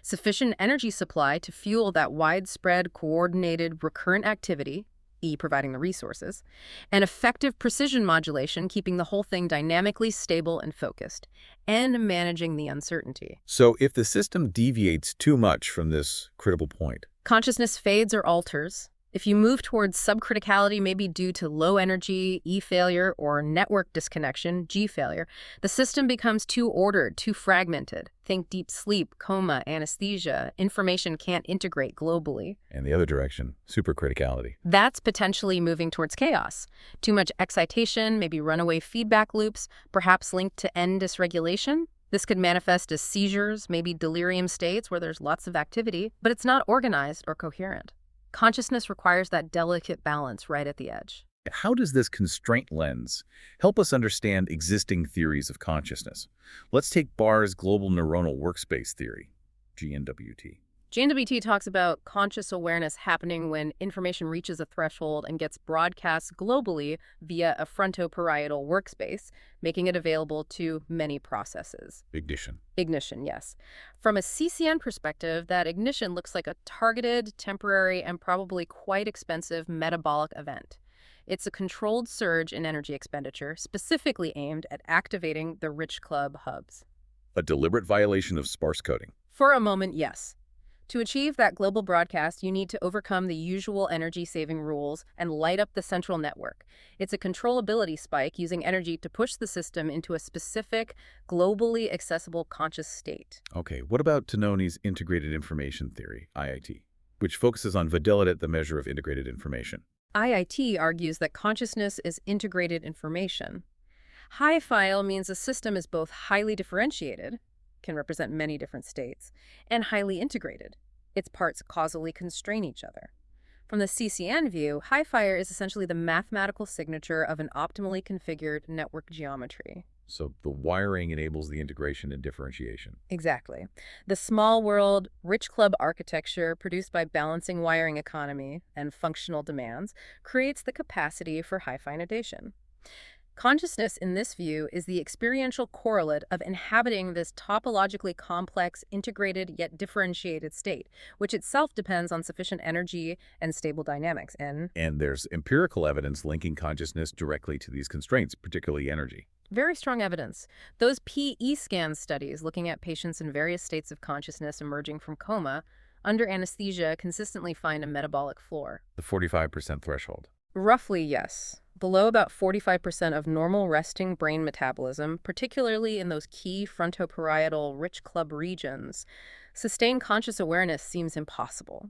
sufficient energy supply to fuel that widespread, coordinated, recurrent activity, E providing the resources, and effective precision modulation, keeping the whole thing dynamically stable and focused, and managing the uncertainty. So if the system deviates too much from this critical point, consciousness fades or alters. If you move towards subcriticality, maybe due to low energy, E failure, or network disconnection, G failure, the system becomes too ordered, too fragmented. Think deep sleep, coma, anesthesia. Information can't integrate globally. and the other direction, supercriticality. That's potentially moving towards chaos. Too much excitation, maybe runaway feedback loops, perhaps linked to N dysregulation. This could manifest as seizures, maybe delirium states where there's lots of activity, but it's not organized or coherent. Consciousness requires that delicate balance right at the edge. How does this constraint lens help us understand existing theories of consciousness? Let's take Barr's global neuronal workspace theory, GNWT. JNWT talks about conscious awareness happening when information reaches a threshold and gets broadcast globally via a frontoparietal workspace, making it available to many processes. Ignition. Ignition, yes. From a CCN perspective, that ignition looks like a targeted, temporary, and probably quite expensive metabolic event. It's a controlled surge in energy expenditure, specifically aimed at activating the rich club hubs. A deliberate violation of sparse coding. For a moment, yes. To achieve that global broadcast, you need to overcome the usual energy-saving rules and light up the central network. It's a controllability spike using energy to push the system into a specific, globally accessible conscious state. Okay, what about Tononi's integrated information theory, IIT, which focuses on fidelity, the measure of integrated information? IIT argues that consciousness is integrated information. High-file means a system is both highly differentiated, can represent many different states, and highly integrated. Its parts causally constrain each other. From the CCN view, high-fire is essentially the mathematical signature of an optimally configured network geometry. So the wiring enables the integration and differentiation. Exactly. The small world, rich club architecture produced by balancing wiring economy and functional demands creates the capacity for high finitization. Consciousness, in this view, is the experiential correlate of inhabiting this topologically complex, integrated, yet differentiated state, which itself depends on sufficient energy and stable dynamics. And there's empirical evidence linking consciousness directly to these constraints, particularly energy. Very strong evidence. Those PE scan studies looking at patients in various states of consciousness emerging from coma under anesthesia consistently find a metabolic floor. The 45% threshold. Roughly, yes. Below about 45% of normal resting brain metabolism, particularly in those key frontoparietal rich club regions, sustained conscious awareness seems impossible.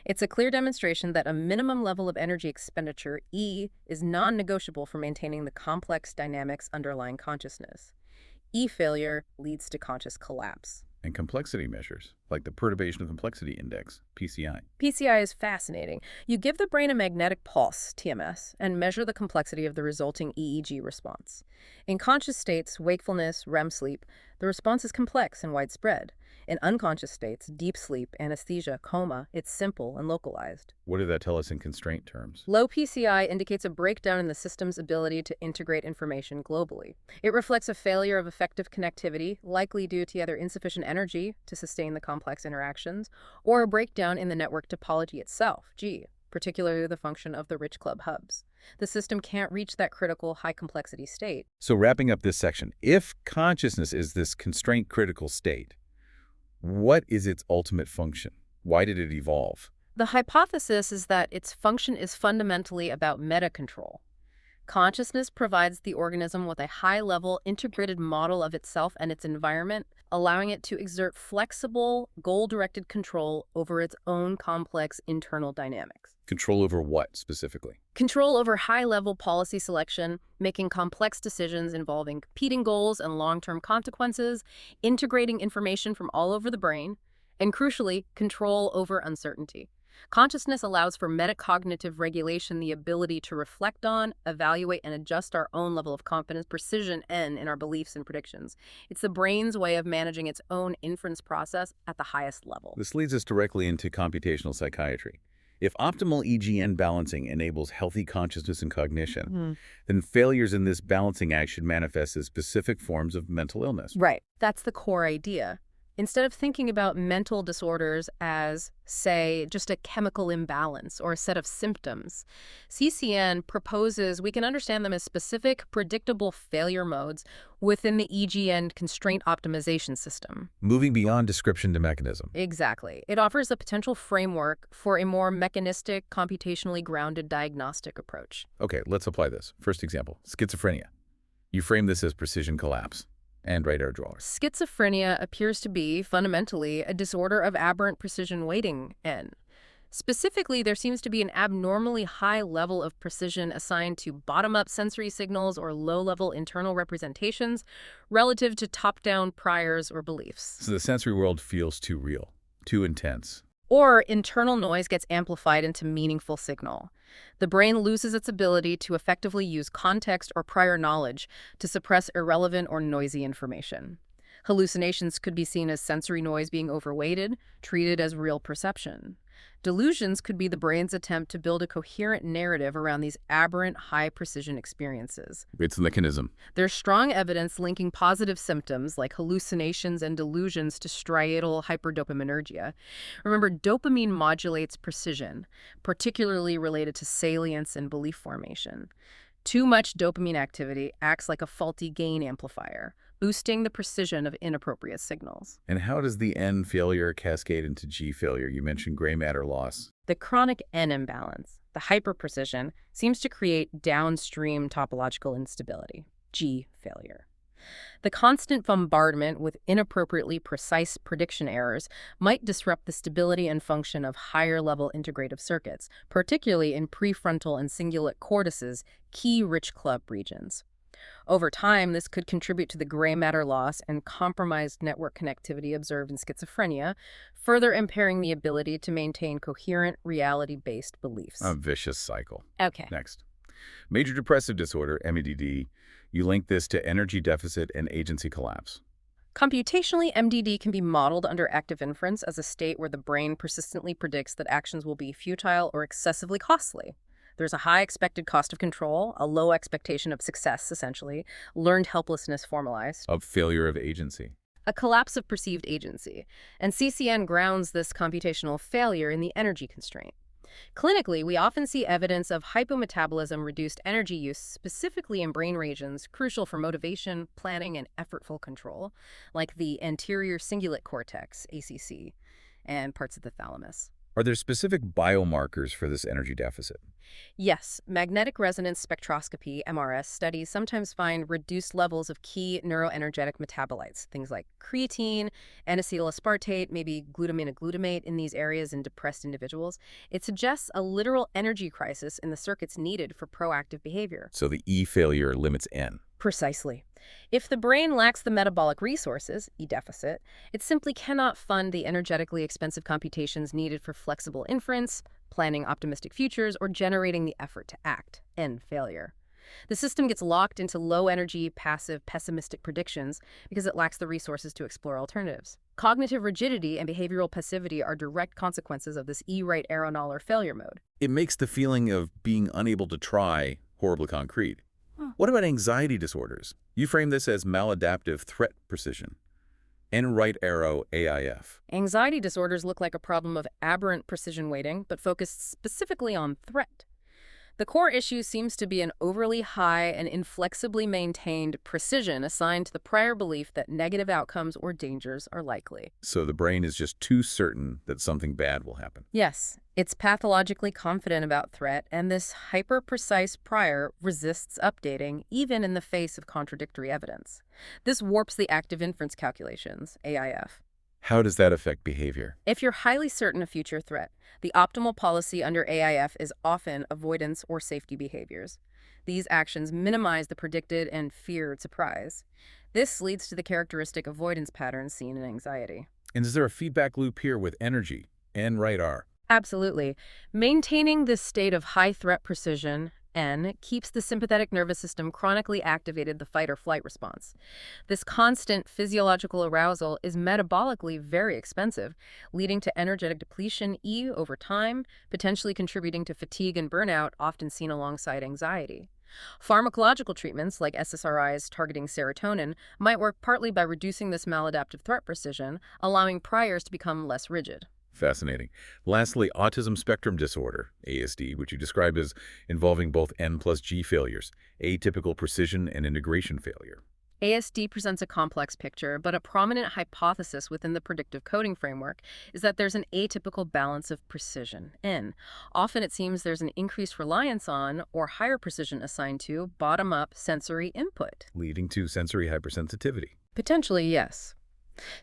It's a clear demonstration that a minimum level of energy expenditure, E, is non-negotiable for maintaining the complex dynamics underlying consciousness. E failure leads to conscious collapse. And complexity measures, like the Perturbational Complexity Index, PCI. PCI is fascinating. You give the brain a magnetic pulse, TMS, and measure the complexity of the resulting EEG response. In conscious states, wakefulness, REM sleep, the response is complex and widespread. In unconscious states, deep sleep, anesthesia, coma, it's simple and localized. What did that tell us in constraint terms? Low PCI indicates a breakdown in the system's ability to integrate information globally. It reflects a failure of effective connectivity, likely due to either insufficient energy to sustain the complex interactions, or a breakdown in the network topology itself, G, particularly the function of the rich club hubs. The system can't reach that critical high-complexity state. So wrapping up this section, if consciousness is this constraint-critical state, what is its ultimate function? Why did it evolve? The hypothesis is that its function is fundamentally about meta-control. Consciousness provides the organism with a high-level integrated model of itself and its environment, allowing it to exert flexible, goal-directed control over its own complex internal dynamics. Control over what, specifically? Control over high-level policy selection, making complex decisions involving competing goals and long-term consequences, integrating information from all over the brain, and crucially, control over uncertainty. Consciousness allows for metacognitive regulation, the ability to reflect on, evaluate, and adjust our own level of confidence, precision, and in our beliefs and predictions. It's the brain's way of managing its own inference process at the highest level. This leads us directly into computational psychiatry. If optimal EGN balancing enables healthy consciousness and cognition, then failures in this balancing act should manifest as specific forms of mental illness. Right. That's the core idea. Instead of thinking about mental disorders as, say, just a chemical imbalance or a set of symptoms, CCN proposes we can understand them as specific, predictable failure modes within the EGN constraint optimization system. Moving beyond description to mechanism. Exactly. It offers a potential framework for a more mechanistic, computationally grounded diagnostic approach. Okay, let's apply this. First example, schizophrenia. You frame this as precision collapse and radar drawers. Schizophrenia appears to be, fundamentally, a disorder of aberrant precision weighting, N. Specifically, there seems to be an abnormally high level of precision assigned to bottom-up sensory signals or low-level internal representations relative to top-down priors or beliefs. So the sensory world feels too real, too intense. Or internal noise gets amplified into meaningful signal. The brain loses its ability to effectively use context or prior knowledge to suppress irrelevant or noisy information. Hallucinations could be seen as sensory noise being overweighted, treated as real perception. Delusions could be the brain's attempt to build a coherent narrative around these aberrant, high-precision experiences. It's the mechanism. There's strong evidence linking positive symptoms like hallucinations and delusions to striatal hyperdopaminergia. Remember, dopamine modulates precision, particularly related to salience and belief formation. Too much dopamine activity acts like a faulty gain amplifier, boosting the precision of inappropriate signals. And how does the N failure cascade into G failure? You mentioned gray matter loss. The chronic N imbalance, the hyperprecision, seems to create downstream topological instability, G failure. The constant bombardment with inappropriately precise prediction errors might disrupt the stability and function of higher-level integrative circuits, particularly in prefrontal and cingulate cortices, key rich club regions. Over time, this could contribute to the gray matter loss and compromised network connectivity observed in schizophrenia, further impairing the ability to maintain coherent, reality-based beliefs. A vicious cycle. Okay. Next. Major depressive disorder, MDD. You link this to energy deficit and agency collapse. Computationally, MDD can be modeled under active inference as a state where the brain persistently predicts that actions will be futile or excessively costly. There's a high expected cost of control, a low expectation of success, essentially, learned helplessness formalized, Of failure of agency. a collapse of perceived agency, and CCN grounds this computational failure in the energy constraint. Clinically, we often see evidence of hypometabolism, reduced energy use, specifically in brain regions crucial for motivation, planning, and effortful control, like the anterior cingulate cortex, ACC, and parts of the thalamus. Are there specific biomarkers for this energy deficit? Yes, magnetic resonance spectroscopy, MRS, studies sometimes find reduced levels of key neuroenergetic metabolites, things like creatine, N-acetyl aspartate, maybe glutamate in these areas in depressed individuals. It suggests a literal energy crisis in the circuits needed for proactive behavior. So the E failure limits N. Precisely. If the brain lacks the metabolic resources, E-deficit, it simply cannot fund the energetically expensive computations needed for flexible inference, planning optimistic futures, or generating the effort to act, N-failure. The system gets locked into low-energy, passive, pessimistic predictions because it lacks the resources to explore alternatives. Cognitive rigidity and behavioral passivity are direct consequences of this E-right arrow null or failure mode. It makes the feeling of being unable to try horribly concrete. What about anxiety disorders? You frame this as maladaptive threat precision. N right arrow AIF. Anxiety disorders look like a problem of aberrant precision weighting, but focused specifically on threat. The core issue seems to be an overly high and inflexibly maintained precision assigned to the prior belief that negative outcomes or dangers are likely. So the brain is just too certain that something bad will happen. Yes, it's pathologically confident about threat, and this hyper-precise prior resists updating even in the face of contradictory evidence. This warps the active inference calculations, AIF. How does that affect behavior? If you're highly certain of future threat, the optimal policy under AIF is often avoidance or safety behaviors. These actions minimize the predicted and feared surprise. This leads to the characteristic avoidance patterns seen in anxiety. And is there a feedback loop here with energy? N right R. Absolutely. Maintaining this state of high threat precision, N, keeps the sympathetic nervous system chronically activated, the fight or flight response. This constant physiological arousal is metabolically very expensive, leading to energetic depletion, E, over time, potentially contributing to fatigue and burnout, often seen alongside anxiety. Pharmacological treatments, like SSRIs targeting serotonin, might work partly by reducing this maladaptive threat precision, allowing priors to become less rigid. Fascinating. Lastly, autism spectrum disorder, ASD, which you describe as involving both N plus G failures, atypical precision and integration failure. ASD presents a complex picture, but a prominent hypothesis within the predictive coding framework is that there's an atypical balance of precision, N. Often it seems there's an increased reliance on, or higher precision assigned to, bottom-up sensory input. Leading to sensory hypersensitivity. Potentially, yes.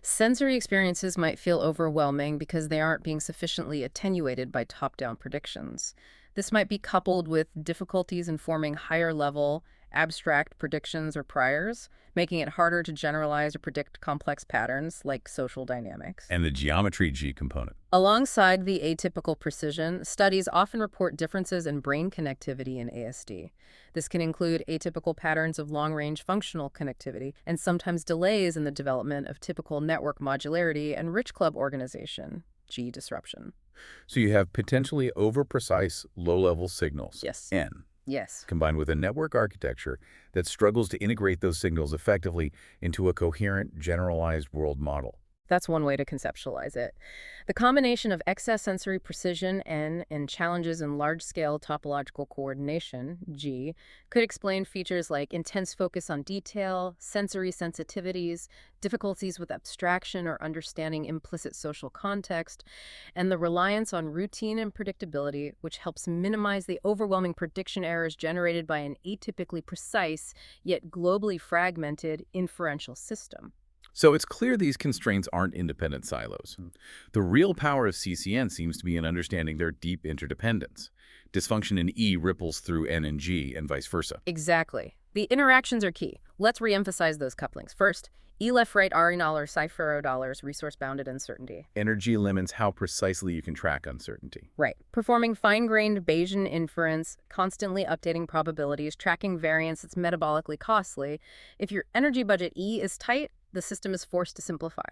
Sensory experiences might feel overwhelming because they aren't being sufficiently attenuated by top-down predictions. This might be coupled with difficulties in forming higher-level abstract predictions or priors, making it harder to generalize or predict complex patterns like social dynamics. And the geometry G component. Alongside the atypical precision, studies often report differences in brain connectivity in ASD. This can include atypical patterns of long-range functional connectivity and sometimes delays in the development of typical network modularity and rich club organization, G disruption. So you have potentially over-precise low-level signals, Yes. N, Yes. combined with a network architecture that struggles to integrate those signals effectively into a coherent, generalized world model. That's one way to conceptualize it. The combination of excess sensory precision, N, and challenges in large-scale topological coordination, G, could explain features like intense focus on detail, sensory sensitivities, difficulties with abstraction or understanding implicit social context, and the reliance on routine and predictability, which helps minimize the overwhelming prediction errors generated by an atypically precise, yet globally fragmented inferential system. So it's clear these constraints aren't independent silos. The real power of CCN seems to be in understanding their deep interdependence. Dysfunction in E ripples through N and G and vice versa. Exactly. The interactions are key. Let's reemphasize those couplings. First, E left-right RE-null or $, resource-bounded uncertainty. Energy limits how precisely you can track uncertainty. Right. Performing fine-grained Bayesian inference, constantly updating probabilities, tracking variance that's metabolically costly. If your energy budget E is tight, the system is forced to simplify.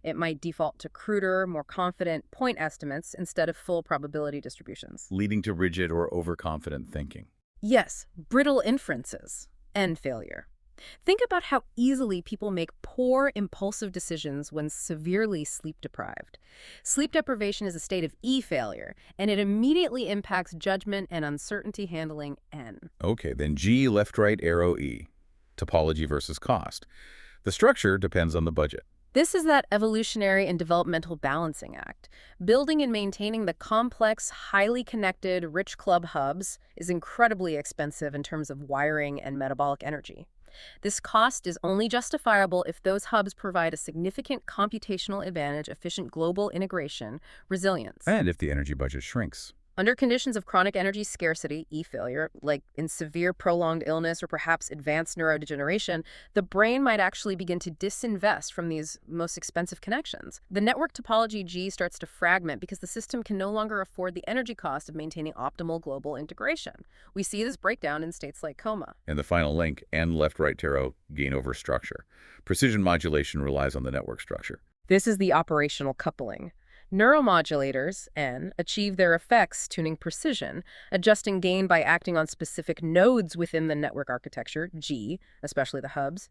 It might default to cruder, more confident point estimates instead of full probability distributions. Leading to rigid or overconfident thinking. Yes, brittle inferences and failure. Think about how easily people make poor, impulsive decisions when severely sleep-deprived. Sleep deprivation is a state of E failure, and it immediately impacts judgment and uncertainty handling N. Okay, then G left-right arrow E. Topology versus cost. The structure depends on the budget. This is that evolutionary and developmental balancing act. Building and maintaining the complex, highly connected, rich club hubs is incredibly expensive in terms of wiring and metabolic energy. This cost is only justifiable if those hubs provide a significant computational advantage, efficient global integration, resilience. And if the energy budget shrinks. Under conditions of chronic energy scarcity, E failure, like in severe prolonged illness or perhaps advanced neurodegeneration, the brain might actually begin to disinvest from these most expensive connections. The network topology G starts to fragment because the system can no longer afford the energy cost of maintaining optimal global integration. We see this breakdown in states like coma. And the final link, N left-right arrow, gain over structure. Precision modulation relies on the network structure. This is the operational coupling. Neuromodulators, N, achieve their effects tuning precision, adjusting gain by acting on specific nodes within the network architecture, G, especially the hubs.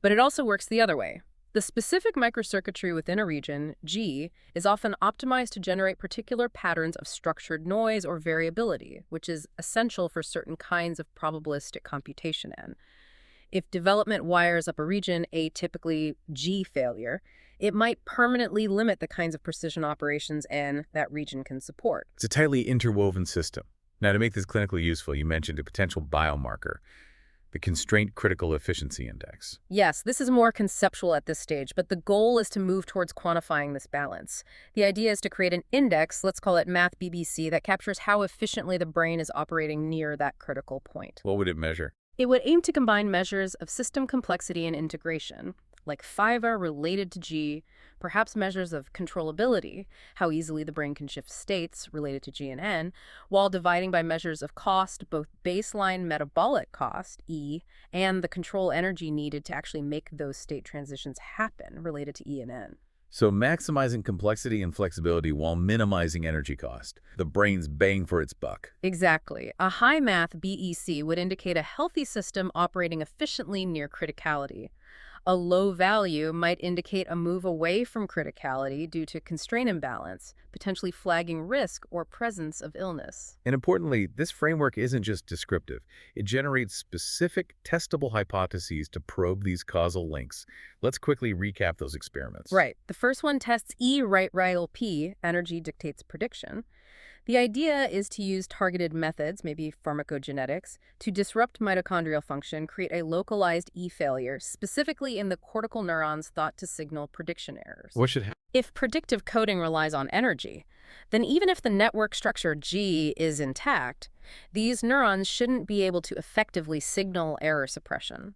But it also works the other way. The specific microcircuitry within a region, G, is often optimized to generate particular patterns of structured noise or variability, which is essential for certain kinds of probabilistic computation, N. If development wires up a region, atypically G failure, it might permanently limit the kinds of precision operations N that region can support. It's a tightly interwoven system. Now, to make this clinically useful, you mentioned a potential biomarker, the Constraint-Critical Efficiency Index. Yes, this is more conceptual at this stage, but the goal is to move towards quantifying this balance. The idea is to create an index, let's call it Math BBC, that captures how efficiently the brain is operating near that critical point. What would it measure? It would aim to combine measures of system complexity and integration, like FIVA related to G, perhaps measures of controllability, how easily the brain can shift states related to G and N, while dividing by measures of cost, both baseline metabolic cost, E, and the control energy needed to actually make those state transitions happen related to E and N. So maximizing complexity and flexibility while minimizing energy cost. The brain's bang for its buck. Exactly. A high math BEC would indicate a healthy system operating efficiently near criticality. A low value might indicate a move away from criticality due to constraint imbalance, potentially flagging risk or presence of illness. And importantly, this framework isn't just descriptive. It generates specific, testable hypotheses to probe these causal links. Let's quickly recap those experiments. Right. The first one tests E right P, energy dictates prediction. The idea is to use targeted methods, maybe pharmacogenetics, to disrupt mitochondrial function, create a localized E failure, specifically in the cortical neurons thought to signal prediction errors. What should happen? If predictive coding relies on energy, then even if the network structure G is intact, These neurons shouldn't be able to effectively signal error suppression.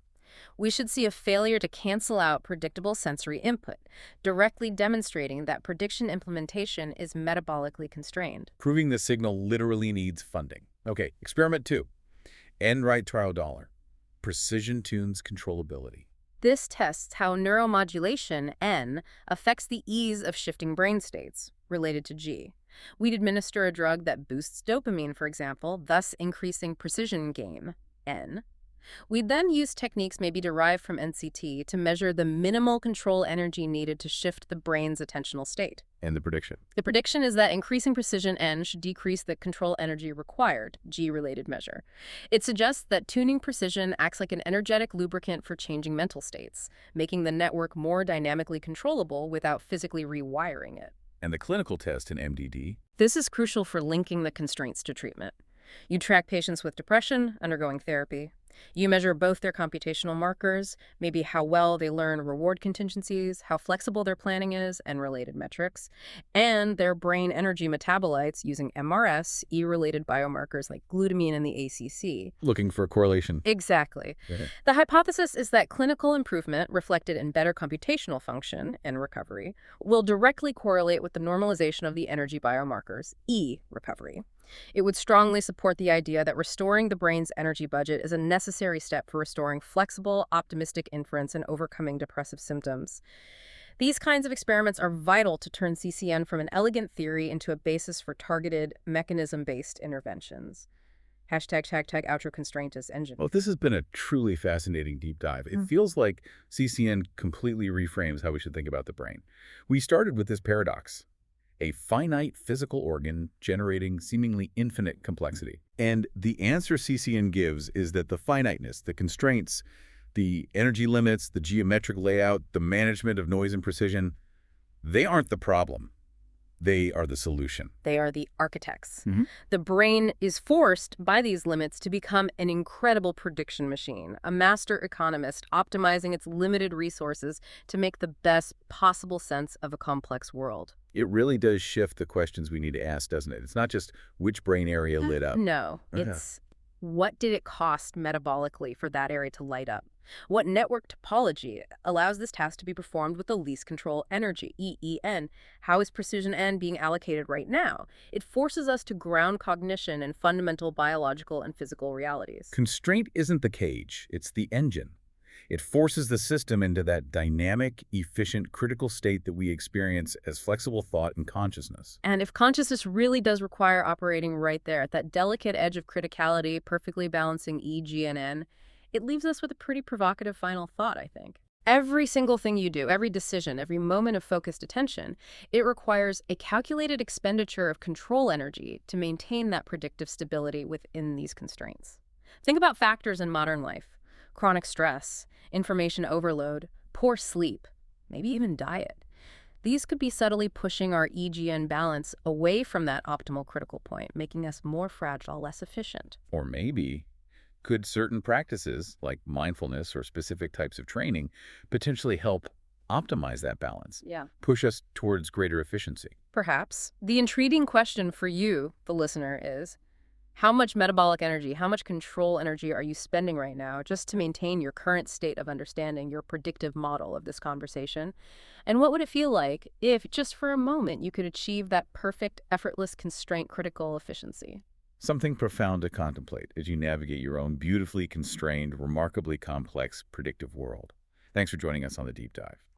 We should see a failure to cancel out predictable sensory input, directly demonstrating that prediction implementation is metabolically constrained. Proving the signal literally needs funding. Okay, experiment 2. N right trial dollar. Precision tunes controllability. This tests how neuromodulation, N, affects the ease of shifting brain states, related to G. We'd administer a drug that boosts dopamine, for example, thus increasing precision gain, N. We'd then use techniques maybe derived from NCT to measure the minimal control energy needed to shift the brain's attentional state. And the prediction. The prediction is that increasing precision N should decrease the control energy required, G-related measure. It suggests that tuning precision acts like an energetic lubricant for changing mental states, making the network more dynamically controllable without physically rewiring it. And the clinical test in MDD. This is crucial for linking the constraints to treatment. You track patients with depression undergoing therapy. You measure both their computational markers, maybe how well they learn reward contingencies, how flexible their planning is, and related metrics, and their brain energy metabolites using MRS, E-related biomarkers like glutamine and the ACC. Looking for a correlation. Exactly. Yeah. The hypothesis is that clinical improvement reflected in better computational function and recovery will directly correlate with the normalization of the energy biomarkers, E recovery. It would strongly support the idea that restoring the brain's energy budget is a necessary step for restoring flexible, optimistic inference and overcoming depressive symptoms. These kinds of experiments are vital to turn CCN from an elegant theory into a basis for targeted, mechanism-based interventions. #outro constraint is engine. Well, this has been a truly fascinating deep dive. It feels like CCN completely reframes how we should think about the brain. We started with this paradox. A finite physical organ generating seemingly infinite complexity. And the answer CCN gives is that the finiteness, the constraints, the energy limits, the geometric layout, the management of noise and precision, they aren't the problem. They are the solution. They are the architects. The brain is forced by these limits to become an incredible prediction machine, a master economist optimizing its limited resources to make the best possible sense of a complex world. It really does shift the questions we need to ask, doesn't it? It's not just which brain area lit up. No, it's what did it cost metabolically for that area to light up? What network topology allows this task to be performed with the least control energy, EEN? How is precision N being allocated right now? It forces us to ground cognition in fundamental biological and physical realities. Constraint isn't the cage, it's the engine. It forces the system into that dynamic, efficient, critical state that we experience as flexible thought and consciousness. And if consciousness really does require operating right there at that delicate edge of criticality, perfectly balancing E, G, and N, it leaves us with a pretty provocative final thought, I think. Every single thing you do, every decision, every moment of focused attention, it requires a calculated expenditure of control energy to maintain that predictive stability within these constraints. Think about factors in modern life. Chronic stress, information overload, poor sleep, maybe even diet. These could be subtly pushing our EGN balance away from that optimal critical point, making us more fragile, less efficient. Or maybe, could certain practices, like mindfulness or specific types of training, potentially help optimize that balance? Yeah. Push us towards greater efficiency? Perhaps. The intriguing question for you, the listener, is how much metabolic energy, how much control energy are you spending right now just to maintain your current state of understanding, your predictive model of this conversation? And what would it feel like if, just for a moment, you could achieve that perfect, effortless, constraint-critical efficiency? Something profound to contemplate as you navigate your own beautifully constrained, remarkably complex, predictive world. Thanks for joining us on The Deep Dive.